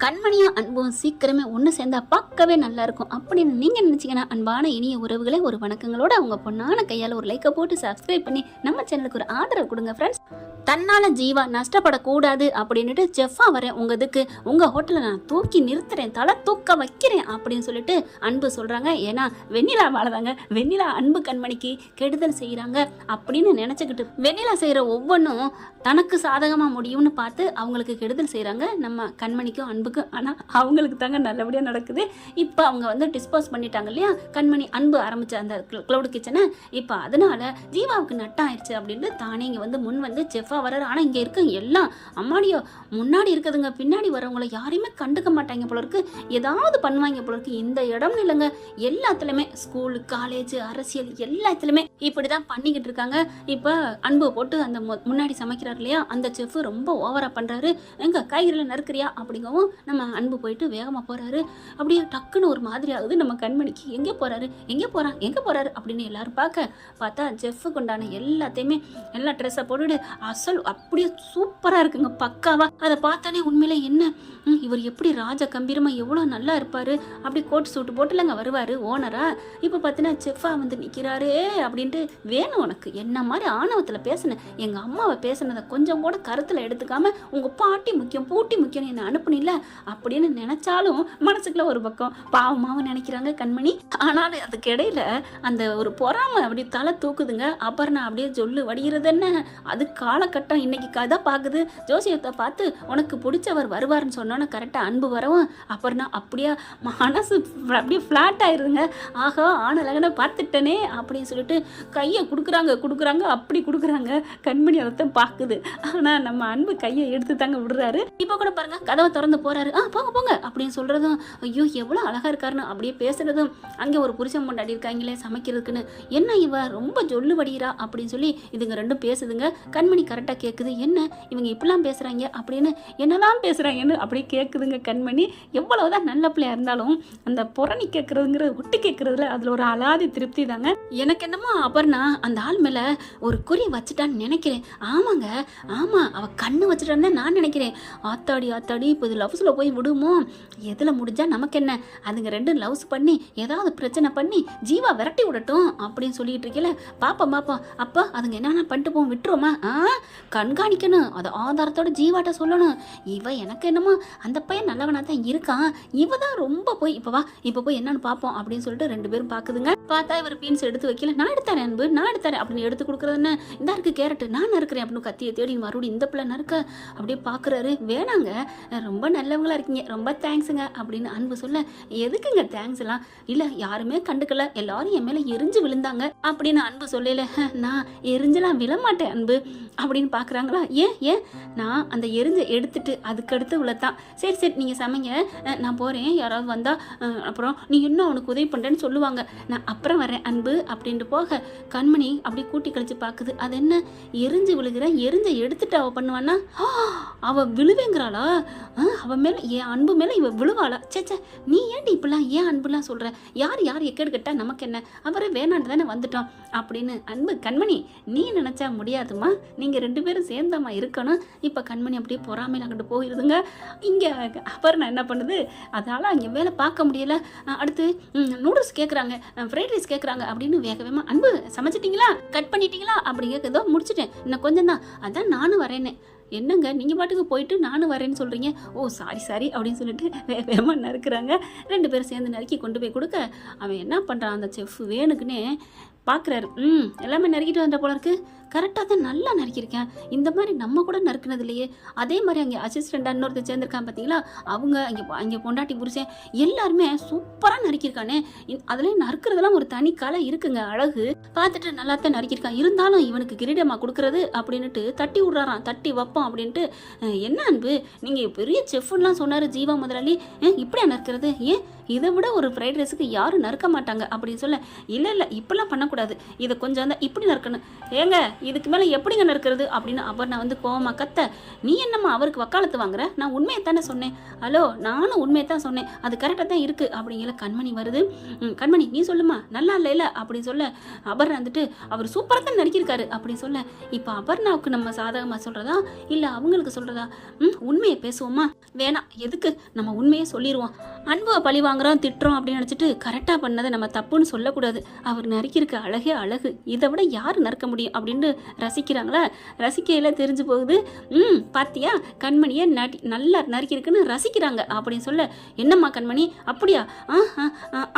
கண்மணியும் அன்பும் சீக்கிரமே ஒன்று சேர்ந்தா பார்க்கவே நல்லா இருக்கும் அப்படின்னு நீங்கள் நினச்சிங்கன்னா அன்பான இனிய உறவுகளை ஒரு வணக்கங்களோட அவங்க பொண்ணான கையால் ஒரு லைக்கை போட்டு சப்ஸ்கிரைப் பண்ணி நம்ம சேனலுக்கு ஒரு ஆதரவு கொடுங்க ஃப்ரெண்ட்ஸ். தன்னால் ஜீவா நஷ்டப்படக்கூடாது அப்படின்ட்டு செஃப்பா வரேன் உங்கள் இதுக்கு உங்கள் ஹோட்டலில் நான் தூக்கி நிறுத்துறேன், தலை தூக்க வைக்கிறேன் அப்படின்னு சொல்லிட்டு அன்பு சொல்கிறாங்க. ஏன்னா வெண்ணிலா வாழதாங்க, வெண்ணிலா அன்பு கண்மணிக்கு கெடுதல் செய்கிறாங்க அப்படின்னு நினச்சிக்கிட்டு வெண்ணிலா செய்கிற ஒவ்வொன்றும் தனக்கு சாதகமாக முடியும்னு பார்த்து அவங்களுக்கு கெடுதல் செய்கிறாங்க நம்ம கண்மணிக்கும் அன்புக்கும். ஆனால் அவங்களுக்கு தாங்க நல்லபடியாக நடக்குது. இப்போ அவங்க வந்து டிஸ்போஸ் பண்ணிட்டாங்க இல்லையா, கண்மணி அன்பு ஆரம்பித்த அந்த க்ளவுட் கிச்சனை. இப்போ அதனால ஜீவாவுக்கு நட்டாயிருச்சு அப்படின்ட்டு தானே இங்கே வந்து முன் வந்து செஃப்பாக வர்றாரு. ஆனால் இங்கே இருக்க எல்லாம் அம்மாடியோ முன்னாடி இருக்குதுங்க, பின்னாடி வரவங்கள யாரையுமே கண்டுக்க மாட்டாங்க போல இருக்கு, ஏதாவது பண்ணுவாங்க போல இருக்கு. இந்த இடம் இல்லைங்க, எல்லாத்துலேயுமே ஸ்கூலு காலேஜ் அரசியல் எல்லாத்துலேயுமே இப்படி தான் பண்ணிக்கிட்டு இருக்காங்க. இப்போ அன்பு போட்டு அந்த முன்னாடி சமைக்கிறார் இல்லையா, அந்த செஃப் ரொம்ப ஓவராக பண்ணுறாரு. எங்க காய்கறியில் நறுக்கிறியா அப்படிங்கவும் நம்ம அன்பு போயிட்டு வேகமாக போகிறாரு. அப்படியே டக்குன்னு ஒரு மாதிரி ஆகுது நம்ம கண்மணிக்கு. எங்கே போகிறாரு எங்கே போகிறாரு அப்படின்னு எல்லாரும் பார்த்தா ஜெஃப்புக்கு உண்டான எல்லாத்தையுமே எல்லா ட்ரெஸ்ஸை போட்டுட்டு அசல் அப்படியே சூப்பராக இருக்குங்க, பக்காவா. அதை பார்த்தானே உண்மையில என்ன இவர் எப்படி ராஜ கம்பீரமாக எவ்வளோ நல்லா இருப்பார், அப்படி கோட் சூட்டு போட்டுலங்க வருவார் ஓனரா. இப்போ பார்த்தீங்கன்னா செஃப்பா வந்து நிற்கிறாரே அப்படின்ட்டு வேணும் உனக்கு என்ன மாதிரி ஆணவத்தில் பேசினேன், எங்கள் அம்மாவை பேசினதை கொஞ்சம் கூட கருத்தில் எடுத்துக்காம உங்கள் பாட்டி முக்கியம் பூட்டி முக்கியம் என்னை அனுப்புனில்ல அப்படின்னு நினைச்சாலும் மனசுக்குள்ள ஒரு பக்கம் பாவமாகவும் நினைக்கிறாங்க கண்மணி. ஆனாலும் அதுக்கு இடையில அந்த ஒரு பொறாமை அப்படி தலை தூக்குதுங்க. அபர்ணா அப்படியே சொல்லு வடிகிறது என்ன, அது காலகட்டம் இன்னைக்கு கதை பார்க்குது. ஜோசியத்தை பார்த்து உனக்கு பிடிச்சவர் வருவார்னு சொன்னோன்னே கரெக்டாக அன்பு வரவும் அபர்ணா அப்படியே மனசு அப்படியே ஃப்ளாட் ஆயிருதுங்க. ஆகா ஆனலகனை பார்த்துட்டனே அப்படின்னு சொல்லிட்டு கையை கொடுக்குறாங்க அப்படி கொடுக்குறாங்க. கண்மணி அதைத்தான் பார்க்குது. ஆனால் நம்ம அன்பு கையை எடுத்து தாங்க விடுறாரு. இப்போ கூட பாருங்க கதவை திறந்து போறாரு. போங்க அப்படின்னு சொல்றதும் ஐயோ எவ்வளோ அழகா இருக்காருன்னு அப்படியே பேசுறதும், அங்கே ஒரு புருஷன் கொண்டாடி இருக்காங்களே சமைக்கிறதுக்குன்னு, என்ன இவ ரொம்ப ஜொல்லு வடிகிறா அப்படின்னு சொல்லி இதுங்க ரெண்டும் பேசுதுங்க. கண்மணி கரெக்டாக கேட்குது, என்ன இவங்க இப்படிலாம் பேசுறாங்க அப்படின்னு, என்னெல்லாம் பேசுறாங்கன்னு அப்படியே கேட்குதுங்க கண்மணி. எவ்வளவுதான் நல்ல பிள்ளையா இருந்தாலும் அந்த புறணி கேட்கறதுங்கிற விட்டு கேட்கறதுல அதுல ஒரு அலாதி திருப்தி தாங்க. எனக்கு என்னமோ அபர்ணா அந்த ஆள் மேல ஒரு குறி வச்சுட்டான்னு நினைக்கிறேன். ஆமா அவ கண்ணு வச்சுட்டான்னு நான் நினைக்கிறேன். ஆத்தாடி இப்போ இது லவ்ஸில் போய் விடுமோ, எதில் முடிஞ்சா நமக்கு என்ன, அதுங்க ரெண்டும் லவ்ஸ் பண்ணி ஏதாவது பிரச்சனை பண்ணி ஜீவா விரட்டி விடட்டும் அப்படின்னு சொல்லிட்டு இருக்கல. பாப்பா அப்போ அதுங்க என்னென்ன பண்ணிட்டு போவோம், விட்டுருவோமா? கண்காணிக்கணும், அதை ஆதாரத்தோட ஜீவாட்ட சொல்லணும். இவ எனக்கு என்னமோ அந்த பையன் நல்லவனா தான் இருக்கான், இவ தான் ரொம்ப போய் இப்போ போய் என்னன்னு பார்ப்போம் அப்படின்னு சொல்லிட்டு ரெண்டு பேரும் பார்க்குதுங்க. பார்த்தா இவர் பீன்ஸ் எடுத்து வைக்கல, நான் எடுத்தாரேன் அன்பு நான் எடுத்தாரேன் அப்படின்னு எடுத்து கொடுக்குறது என்ன, இந்த இருக்கு கேரட்டு நான் நறுக்கிறேன் அப்படின்னு கத்தியை தேடி மறுபடியும் இந்த பிள்ளை நறுக்க அப்படியே பார்க்குறாரு. வேணாங்க ரொம்ப நல்லவங்களா இருக்கீங்க, ரொம்ப தேங்க்ஸுங்க அப்படின்னு அன்பு சொல்ல, எதுக்குங்க தேங்க்ஸ் எல்லாம், இல்லை யாருமே கண்டுக்கல, எல்லாரும் என் மேலே எரிஞ்சு விழுந்தாங்க அப்படின்னு அன்பு சொல்லல. நான் எரிஞ்செல்லாம் விழமாட்டேன் அன்பு அப்படின்னு பார்க்குறாங்களா. ஏன் நான் அந்த எரிஞ்சை எடுத்துட்டு அதுக்கடுத்து விழத்தான். சரி நீங்கள் சமைங்க, நான் போகிறேன், யாராவது வந்தால் அப்புறம் நீ இன்னும் அவனுக்கு உதவி பண்ணுறேன்னு சொல்லுவாங்க, நான் அப்புறம் வரேன் அன்பு அப்படின்ட்டு போக கண்மணி அப்படி கூட்டி கழிச்சு பார்க்குது. அது என்ன எரிஞ்சு விழுகிறேன், எரிஞ்சை எடுத்துட்டு அவள் பண்ணுவான்னா, அவள் விழுவேங்கிறாளா, அவன் மேலே என் அன்பு மேலே இவ விழுவாளா? சேச்சே நீ ஏன்டி இப்படிலாம் ஏன் அன்புலாம் சொல்கிற, யார் எக்கேடு கட்டா நமக்கு என்ன, அவரை வேணாண்டு தானே வந்துட்டோம் அப்படின்னு அன்பு. கண்மணி நீ நினச்சா முடியாதுமா, நீங்கள் ரெண்டு பேரும் சேர்ந்தாமா இருக்கணும். இப்போ கண்மணி அப்படியே பொறாமையில் அங்கிட்டு போயிருதுங்க. இங்கே அப்புறம் நான் என்ன பண்ணுது, அதனால் அங்கே வேலை பார்க்க முடியல. அடுத்து நூடுல்ஸ் கேட்குறாங்க, ஃப்ரைட் ரைஸ் கேட்குறாங்க அப்படின்னு வேகமாக அன்பு சமைச்சிட்டிங்களா கட் பண்ணிட்டீங்களா அப்படி கேட்குதோ, முடிச்சுட்டேன் இன்னும் கொஞ்சம் தான், அதான் நானும் வரேன்னு. என்னங்க நீங்கள் பாட்டுக்கு போயிட்டு நானும் வரேன்னு சொல்கிறீங்க, ஓ சாரி அப்படின்னு சொல்லிட்டு வேகமாக நறுக்கிறாங்க. ரெண்டு பேரும் சேர்ந்து நறுக்கி கொண்டு போய் கொடுக்க அவன் என்ன பண்ணுறான், அந்த செஃப் வேணுக்குன்னே பார்க்குறாரு. எல்லாமே நறுக்கிட்டு வந்த போல இருக்கு, கரெக்டாக தான் நல்லா நறுக்கியிருக்கேன், இந்த மாதிரி நம்ம கூட நறுக்குனது இல்லையே. அதே மாதிரி அங்கே அசிஸ்டண்டாக இன்னொருத்தர் சேர்ந்துருக்கான் பார்த்தீங்களா, அவங்க அங்கே பொண்டாட்டி புருஷன் எல்லாருமே சூப்பராக நறுக்கியிருக்கானே. அதுலேயும் நறுக்கிறதுலாம் ஒரு தனி கலை இருக்குங்க, அழகு பார்த்துட்டு நல்லா தான் நறுக்கியிருக்கான். இருந்தாலும் இவனுக்கு கிரீடமாக கொடுக்குறது அப்படின்ட்டு தட்டி விட்றாரான், தட்டி வைப்போம் அப்படின்ட்டு. என்ன அன்பு நீங்கள் பெரிய செஃப்லாம் சொன்னார் ஜீவா முதலாளி, இப்படியா நறுக்கிறது, ஏன் இதை விட ஒரு ஃப்ரைட் ரைஸுக்கு யாரும் நறுக்க மாட்டாங்க அப்படின்னு சொல்ல, இல்லை இப்படிலாம் பண்ணக்கூடாது, இதை கொஞ்சம் தான் இப்படி நறுக்கணும். ஏங்க இதுக்கு மேலே எப்படிங்க நறுக்கிறது அப்படின்னு அபர்ணா வந்து கோவமா கத்த, நீ என்னம்மா அவருக்கு வக்காலத்து வாங்குற, நான் உண்மையை தானே சொன்னேன், ஹலோ நானும் உண்மையை தான் சொன்னேன், அது கரெக்டாக தான் இருக்குது அப்படிங்கிற கண்மணி வருது. கண்மணி நீ சொல்லுமா நல்லா இல்லை அப்படின்னு சொல்ல, அபர்ணா வந்துட்டு அவர் சூப்பராக தான் நடிக்கிருக்காரு அப்படின்னு சொல்ல, இப்போ அபர்ணாவுக்கு நம்ம சாதகமாக சொல்கிறதா இல்லை அவங்களுக்கு சொல்கிறதா, உண்மையை பேசுவோமா வேணாம், எதுக்கு நம்ம உண்மையை சொல்லிடுவோம், அன்பை பழி வாங்குறோம் திட்டுறோம் அப்படின்னு நினச்சிட்டு கரெக்டாக பண்ணதை நம்ம தப்புன்னு சொல்லக்கூடாது, அவர் நறுக்கிருக்க அழகே அழகு, இதை விட யார் நறுக்க முடியும் அப்படின்னு ரசிக்கிறாங்களா, ரசிக்கையில் தெரிஞ்சு போகுது. பாத்தியா கண்மணியை நல்லா நறுக்கிருக்குன்னு ரசிக்கிறாங்க அப்படின்னு சொல்ல, என்னம்மா கண்மணி அப்படியா,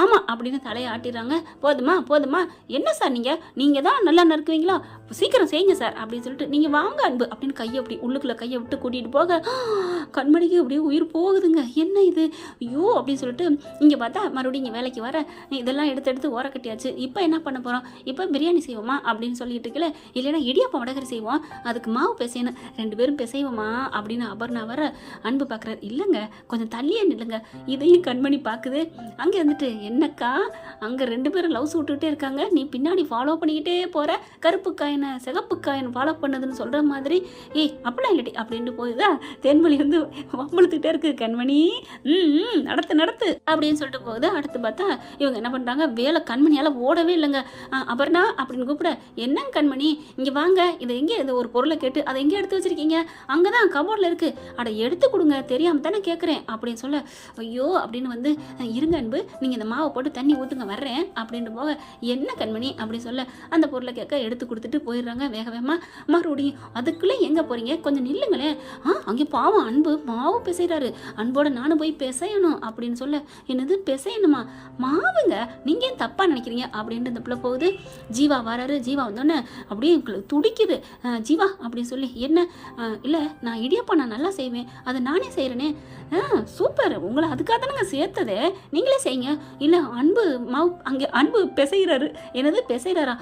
ஆமாம் அப்படின்னு தலையை ஆட்டிடுறாங்க. போதுமா போதுமா, என்ன சார் நீங்கள் தான் நல்லா நறுக்குவீங்களா, சீக்கிரம் செய்யுங்க சார் அப்படின்னு சொல்லிட்டு, நீங்கள் வாங்க அன்பு அப்படின்னு கையை அப்படி உள்ளுக்குள்ளே கையை விட்டு கூட்டிகிட்டு போக கண்மணிக்கு அப்படியே உயிர் போகுதுங்க. என்ன இது ஐயோ அப்படின்னு சொல்லிட்டு இங்கே பார்த்தா மறுபடியும் இங்கே வேலைக்கு வர இதெல்லாம் எடுத்து ஓர கட்டியாச்சு, இப்போ என்ன பண்ண போகிறோம், இப்போ பிரியாணி செய்வோமா அப்படின்னு சொல்லிட்டு இருக்கல, இல்லைன்னா இடியாப்பம் வடகரி செய்வோம், அதுக்கு மாவு பிசையணும், 2 பேரும் பிசைவோமா அப்படின்னு அபர்ணா வர அன்பு பார்க்குறாரு. இல்லைங்க கொஞ்சம் தள்ளியே நில்லுங்க. இதையும் கண்மணி பார்க்குது. அங்கே வந்துட்டு என்னக்கா அங்கே 2 பேரும் லவ்ஸ் விட்டுக்கிட்டே இருக்காங்க, நீ பின்னாடி ஃபாலோ பண்ணிக்கிட்டே போகிற, கருப்பு காயினை சிகப்பு காயின் ஃபாலோ பண்ணதுன்னு சொல்கிற மாதிரி, ஏய் அப்படிலாம் இல்லடி அப்படின்ட்டு போகுதா, தென்மொழி வந்து வம்பளுத்துக்கிட்டே இருக்குது. கண்மணி நடத்து அப்படின்னு சொல்லிட்டு போகுது. அடுத்து பார்த்தா இவங்க என்ன பண்ணுறாங்க, வேலை கண்மணியால் ஓடவே இல்லைங்க. அபர்ணா அப்படின்னு கூப்பிட, என்னங்க கண்மணி இங்கே வாங்க, இதை எங்கே இது ஒரு பொருளை கேட்டு அதை எங்கே எடுத்து வச்சிருக்கீங்க, அங்கே தான் கபோர்டில் இருக்குது, அட எடுத்து கொடுங்க தெரியாமல் தானே கேட்குறேன் அப்படின்னு சொல்ல, ஐயோ அப்படின்னு வந்து இருங்க அன்பு நீங்கள் இந்த மாவை போட்டு தண்ணி ஊற்றுங்க வர்றேன் அப்படின்ட்டு போக, என்ன கண்மணி அப்படின்னு சொல்ல அந்த பொருளை கேட்க எடுத்து கொடுத்துட்டு போயிடுறாங்க வேக வேகமாக. மறுபடியும் அதுக்குள்ளே எங்கே போகிறீங்க கொஞ்சம் நில்லுங்களேன், அங்கே பாவம் அன்பு மாவு பிசைகிறாரு, அன்போட நானும் போய் பிசையணும் அப்படின்னு சொல்ல, என்னது பிசையணுமா மாவுங்க, நீங்கள் ஏன் தப்பாக நினைக்கிறீங்க அப்படின்ட்டு இந்த பிள்ளை போகுது. ஜீவா வராரு. ஜீவா வந்தோடனே அப்படியே துடிக்குது. ஜீவா அப்படின்னு சொல்லி, என்ன இல்லை நான் இடியாப்பா நான் நல்லா செய்வேன், அதை நானே செய்கிறேனே, சூப்பர் உங்களை அதுக்காக தானங்க சேர்த்ததே, நீங்களே செய்யுங்க. இல்லை அன்பு மாவு அங்கே அன்பு பிசைகிறாரு, என்னது பிசைகிறாரா,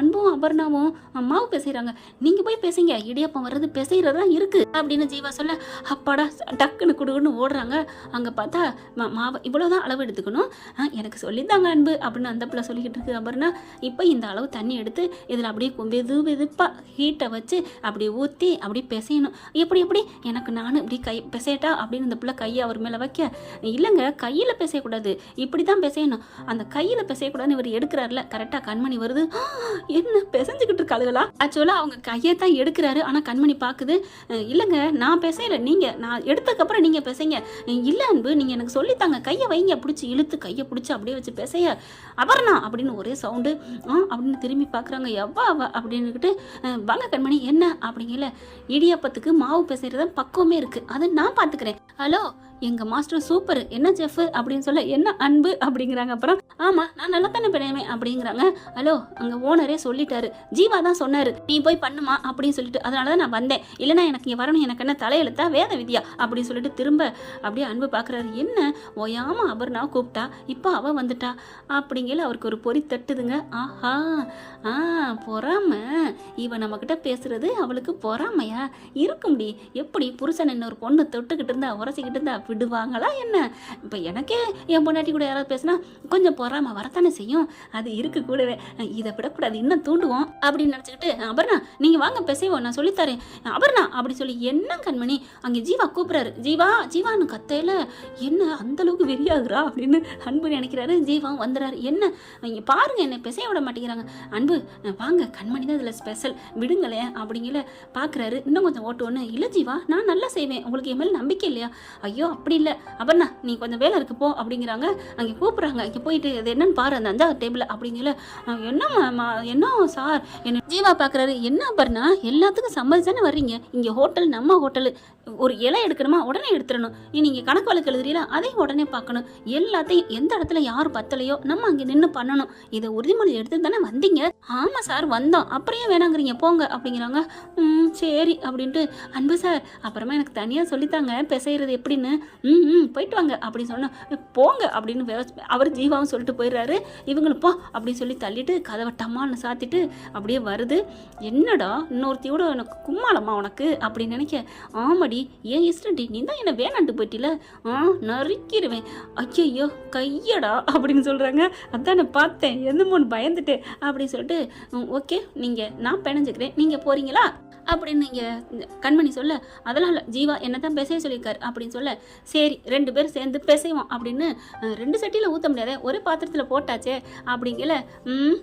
அன்பும் அபர்ணாவும் மாவு பிசைகிறாங்க, நீங்கள் போய் பிசைங்க, இடியாப்பம் வர்றது பிசைகிறதா இருக்குது அப்படின்னு ஜீவா சொல்ல, அப்பாடா டக்குன்னு குடுக்குன்னு ஓடுறாங்க. அங்கே பார்த்தா மாவை இவ்வளோதான் அளவு எடுத்துக்கணும், எனக்கு சொல்லித்தாங்க அன்பு அப்படின்னு அந்த பிள்ளை சொல்லிக்கிட்டு இருக்கு. அபர்ணா இப்போ இந்த அளவு தண்ணி எடுத்து இதில் அப்படியே வெதுப்பாக ஹீட்டை வச்சு அப்படியே ஊற்றி அப்படியே பிசையணும், எப்படி எனக்கு நானும் இப்படி கை பிசையட்டா அப்படின்னு இந்த பிள்ளை கையை அவர் மேலே வைக்க, இல்லைங்க கையில் பிசையக்கூடாது, இப்படி தான் பிசையணும், அந்த கையில் பிசையக்கூடாதுன்னு இவர் எடுக்கிறாருல, கரெக்டாக கண்மணி வருது. என்ன பிசைஞ்சுக்கிட்டு இருக்காளுகளா, ஆக்சுவலாக அவங்க கையை தான் எடுக்கிறாரு, ஆனால் கண்மணி பார்க்குது, இல்லைங்க நான் பிசையலை, நீங்கள் நான் எடுத்ததுக்கப்புறம் நீங்கள் பிசைங்க, இல்லை அன்பு நீங்கள் எனக்கு சொல்லித்தாங்க, கையை வைங்க, பிடிச்சி இழுத்து கையை பிடிச்சி அப்படியே வச்சு பிசைய, அபர்ணா அப்படின்னு ஒரே சவுண்டு. அப்படின்னு திரும்பி பார்க்குறாங்க, எவ்வா அப்படின்னுக்கிட்டு, வாங்க கண்மணி என்ன அப்படிங்கல, இடியாப்பத்துக்கு மாவு பிசைறத பக்குவமே இருக்குது, அதை நான் பார்த்துக்கிறேன், ஹலோ எங்கள் மாஸ்டர் சூப்பர், என்ன செஃப் அப்படின்னு சொல்ல, என்ன அன்பு அப்படிங்கிறாங்க. அப்புறம் ஆமாம் நான் நல்லா தானே பிணையமே அப்படிங்கிறாங்க. ஹலோ அங்கே ஓனரே சொல்லிட்டாரு, ஜீவா தான் சொன்னார் நீ போய் பண்ணுமா அப்படின்னு சொல்லிட்டு, அதனால தான் நான் வந்தேன், இல்லைனா எனக்கு இங்கே வரணும், எனக்கு என்ன தலையெழுத்தா வேத வித்யா அப்படின்னு சொல்லிட்டு திரும்ப அப்படியே அன்பு பார்க்குறாரு. என்ன ஓயாமல் அபர்ணா கூப்பிட்டா இப்போ அவள் வந்துட்டா அப்படிங்கல அவருக்கு ஒரு பொறி தட்டுதுங்க. ஆஹா பொறாம, இவன் நம்மக்கிட்ட பேசுறது அவளுக்கு பொறாமையா இருக்க முடியும், எப்படி புருஷன் என்ன ஒரு பொண்ணு தொட்டுக்கிட்டு இருந்தா உரசிக்கிட்டு இருந்தா விடுவாங்களா என்ன, இப்போ எனக்கே என் பொண்டாட்டி கூட யாராவது பேசினா கொஞ்சம் பொறாம வரத்தானே செய்யும், அது இருக்கு கூடவே, இதை விடக்கூடாது இன்னும் தூண்டுவோம் அப்படின்னு நினச்சிக்கிட்டு, அபர்ணா நீங்கள் வாங்க பேசைவோம் நான் சொல்லித்தரேன் அபர்ணா அப்படி சொல்லி, என்ன கண்மணி அங்கே ஜீவா கூப்பிட்றாரு, ஜீவான்னு கத்தையில், என்ன அந்தளவுக்கு வெறியாகுறா அப்படின்னு அன்பு நினைக்கிறாரு. ஜீவாவும் வந்துடுறாரு, என்ன இங்கே பாருங்க என்னை பிசைய விட மாட்டேங்கிறாங்க, அன்பு வாங்க கண்மணி தான் இதில் ஸ்பெஷல் விடுங்களேன் அப்படிங்கிற பார்க்குறாரு. இன்னும் கொஞ்சம் ஓட்டுவோன்னு, இல்லை ஜீவா நான் நல்லா செய்வேன், உங்களுக்கு என் மேலே நம்பிக்கை இல்லையா, ஐயோ அப்படி இல்லை அபர்ணா நீ கொஞ்சம் வேலை இருக்கு போ அப்படிங்கிறாங்க. அங்கே கூப்பிட்றாங்க, இங்கே போயிட்டு இது என்னன்னு பாரு அந்த 5வது டேபிள் அப்படிங்கல, என்ன சார் என்ன ஜீவா பார்க்குறாரு, என்ன அபர்ணா எல்லாத்துக்கும் சம்மதிச்சானே வர்றீங்க, இங்கே ஹோட்டல் நம்ம ஹோட்டலு, ஒரு இலை எடுக்கணுமா உடனே எடுத்துடணும், நீங்கள் கணக்கு வழக்கு எழுதுறீங்களா அதையும் உடனே பார்க்கணும், எல்லாத்தையும் எந்த இடத்துல யார் பத்தலையோ நம்ம அங்கே நின்று பண்ணணும், இதை உறுதிமொழி எடுத்து தானே வந்தீங்க, ஆமாம் சார் வந்தோம், அப்புறம் வேணாங்கிறீங்க போங்க அப்படிங்கிறாங்க. சரி அப்படின்ட்டு, அன்பு சார் அப்புறமா எனக்கு தனியாக சொல்லித்தாங்க பிசைகிறது எப்படின்னு போயிட்டு வாங்க அப்படின்னு சொன்னா போங்க அப்படின்னு அவர் ஜீவாவும் சொல்லிட்டு போயிடுறாரு. இவங்களும் போ அப்படின்னு சொல்லி தள்ளிட்டு கதவை டம்மான்னு சாத்திட்டு அப்படியே வருது. என்னடா இன்னொருத்தியோட எனக்கு கும்மாளம்மா உனக்கு அப்படின்னு நினைக்க, ஆமாடி ஏன் இஷ்டடி, நீ தான் என்ன வேணான்ட்டு போயிட்டில, நறுக்கிடுவேன், ஐயோ கையடா அப்படின்னு சொல்கிறாங்க. அதான் நான் பார்த்தேன் என்னமோன்னு பயந்துட்டேன் அப்படின்னு சொல்லிட்டு ஓகே நான் பிணைஞ்சுக்கிறேன், நீங்கள் போகிறீங்களா அப்படின்னு நீங்கள் கண்மணி சொல்ல, அதெல்லாம் இல்லை ஜீவா என்ன தான் பிசைய சொல்லியிருக்காரு அப்படின்னு சொல்ல, சரி 2 பேரும் சேர்ந்து பிசைவோம் அப்படின்னு 2 சட்டியில் ஊற்ற முடியாத ஒரே பாத்திரத்தில் போட்டாச்சே அப்படிங்கல,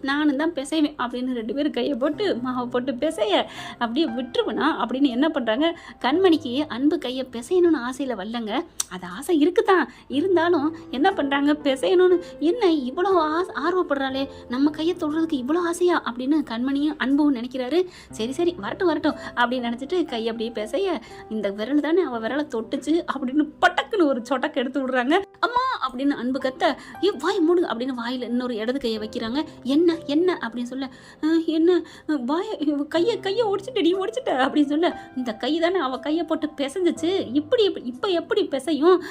நானும் தான் பிசைவேன் அப்படின்னு 2 பேரும் கையை போட்டு மாவை போட்டு பிசைய அப்படியே விட்டுருவனா அப்படின்னு என்ன பண்ணுறாங்க, கண்மணிக்கு அன்பு கையை பிசையணும்னு ஆசையில் வரலங்க, அது ஆசை இருக்குதான், இருந்தாலும் என்ன பண்ணுறாங்க பிசையணும்னு, என்ன இவ்வளோ ஆர்வப்படுறாளே நம்ம கையை தொடுறதுக்கு இவ்வளோ ஆசையா அப்படின்னு கண்மணியும் அன்பும் நினைக்கிறாரு. சரி வரட்டும் அப்படின்னு நினச்சிட்டு கை அப்படியே பேசைய, இந்த விரல் தானே அவள் விரலை தொட்டுச்சு அப்படின்னு பட்டக்குன்னு ஒரு சொட்டக்கு எடுத்து விடுறாங்க. அம்மா அப்படின்னு அன்பு கத்த, வாய் மூடுங்க அப்படின்னு வாயில் இன்னொரு இடது கையை வைக்கிறாங்க. என்ன அப்படின்னு சொல்ல, என்ன கையை ஒடிச்சிட்ட அப்படின்னு சொல்ல, இந்த கை தானே அவள் கையை போட்டு பிசைஞ்சிச்சு, இப்போ எப்படி பிசையும்,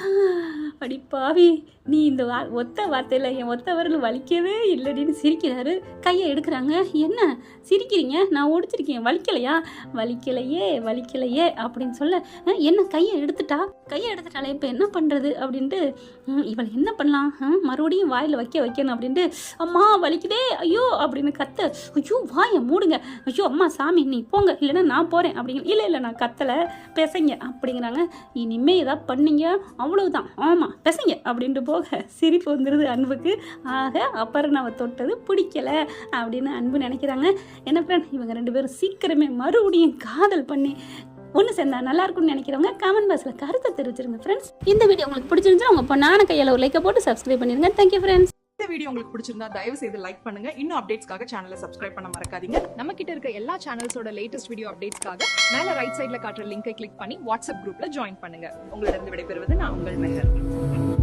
அடி பாவி நீ இந்த ஒத்த வார்த்தையில் என் ஒத்த விரல் வலிக்கவே இல்லடின்னு சிரிக்கிறாரு. கையை எடுக்கிறாங்க. என்ன சிரிக்கிறீங்க, நான் ஒடிச்சிருக்கேன் வலிக்கலையே அப்படின்னு சொல்ல, என்ன கையை எடுத்துட்டாலே இப்போ என்ன பண்ணுறது அப்படின்ட்டு, இவளை என்ன பண்ணலாம், மறுபடியும் வாயில் வைக்கணும் அப்படின்ட்டு, அம்மா வலிக்குதே ஐயோ அப்படின்னு கத்த, ஐயோ வாயை மூடுங்க, ஐயோ அம்மா சாமி நீ போங்க இல்லைன்னா நான் போகிறேன் அப்படிங்கிற, இல்லை நான் கத்தலை பெசைங்க அப்படிங்கிறாங்க. இனிமே ஏதாவது பண்ணீங்க அவ்வளவுதான், ஆமாம் பெசைங்க அப்படின்ட்டு போக சிரிப்பு வந்துடுது அன்புக்கு. ஆக அப்புறம் நான் தொட்டது பிடிக்கல அப்படின்னு அன்பு நினைக்கிறாங்க. என்ன ஃப்ரெண்ட், இவங்க 2 பேரும் சீக்கிரமே மறுபடியும் காதல் பண்ணி ஒன்று சேர்ந்தா நல்லா இருக்கும்னு நினைக்கிறவங்க கமெண்ட் பாக்ஸில் கருத்தை தெரிவிச்சிருங்க ஃப்ரெண்ட்ஸ். இந்த வீடியோ உங்களுக்கு பிடிச்சிருந்துச்சுன்னா உங்கள் பொண்ணான கையால் ஒரு லைக்கை போட்டு சப்ஸ்கிரைப் பண்ணிடுங்க. Thank you friends. இந்த வீடியோ உங்களுக்கு பிடிச்சிருந்தா தயவு செய்து லைக் பண்ணுங்க. இன்னும் அப்டேட்ஸ்க்காக சேனலை சப்ஸ்கிரைப் பண்ண மறக்காதீங்க. நம்ம கிட்ட இருக்க எல்லா சேனல்ஸோட லேட்டஸ்ட் வீடியோ அப்டேட்ஸ்க்காக மேல ரைட் சைடுல காட்டுற லிங்கை கிளிக் பண்ணி வாட்ஸ்அப் குரூப்ல ஜாயின் பண்ணுங்க. உங்களிடம் விடைபெறுவது நான் உங்கள் மெஹர்.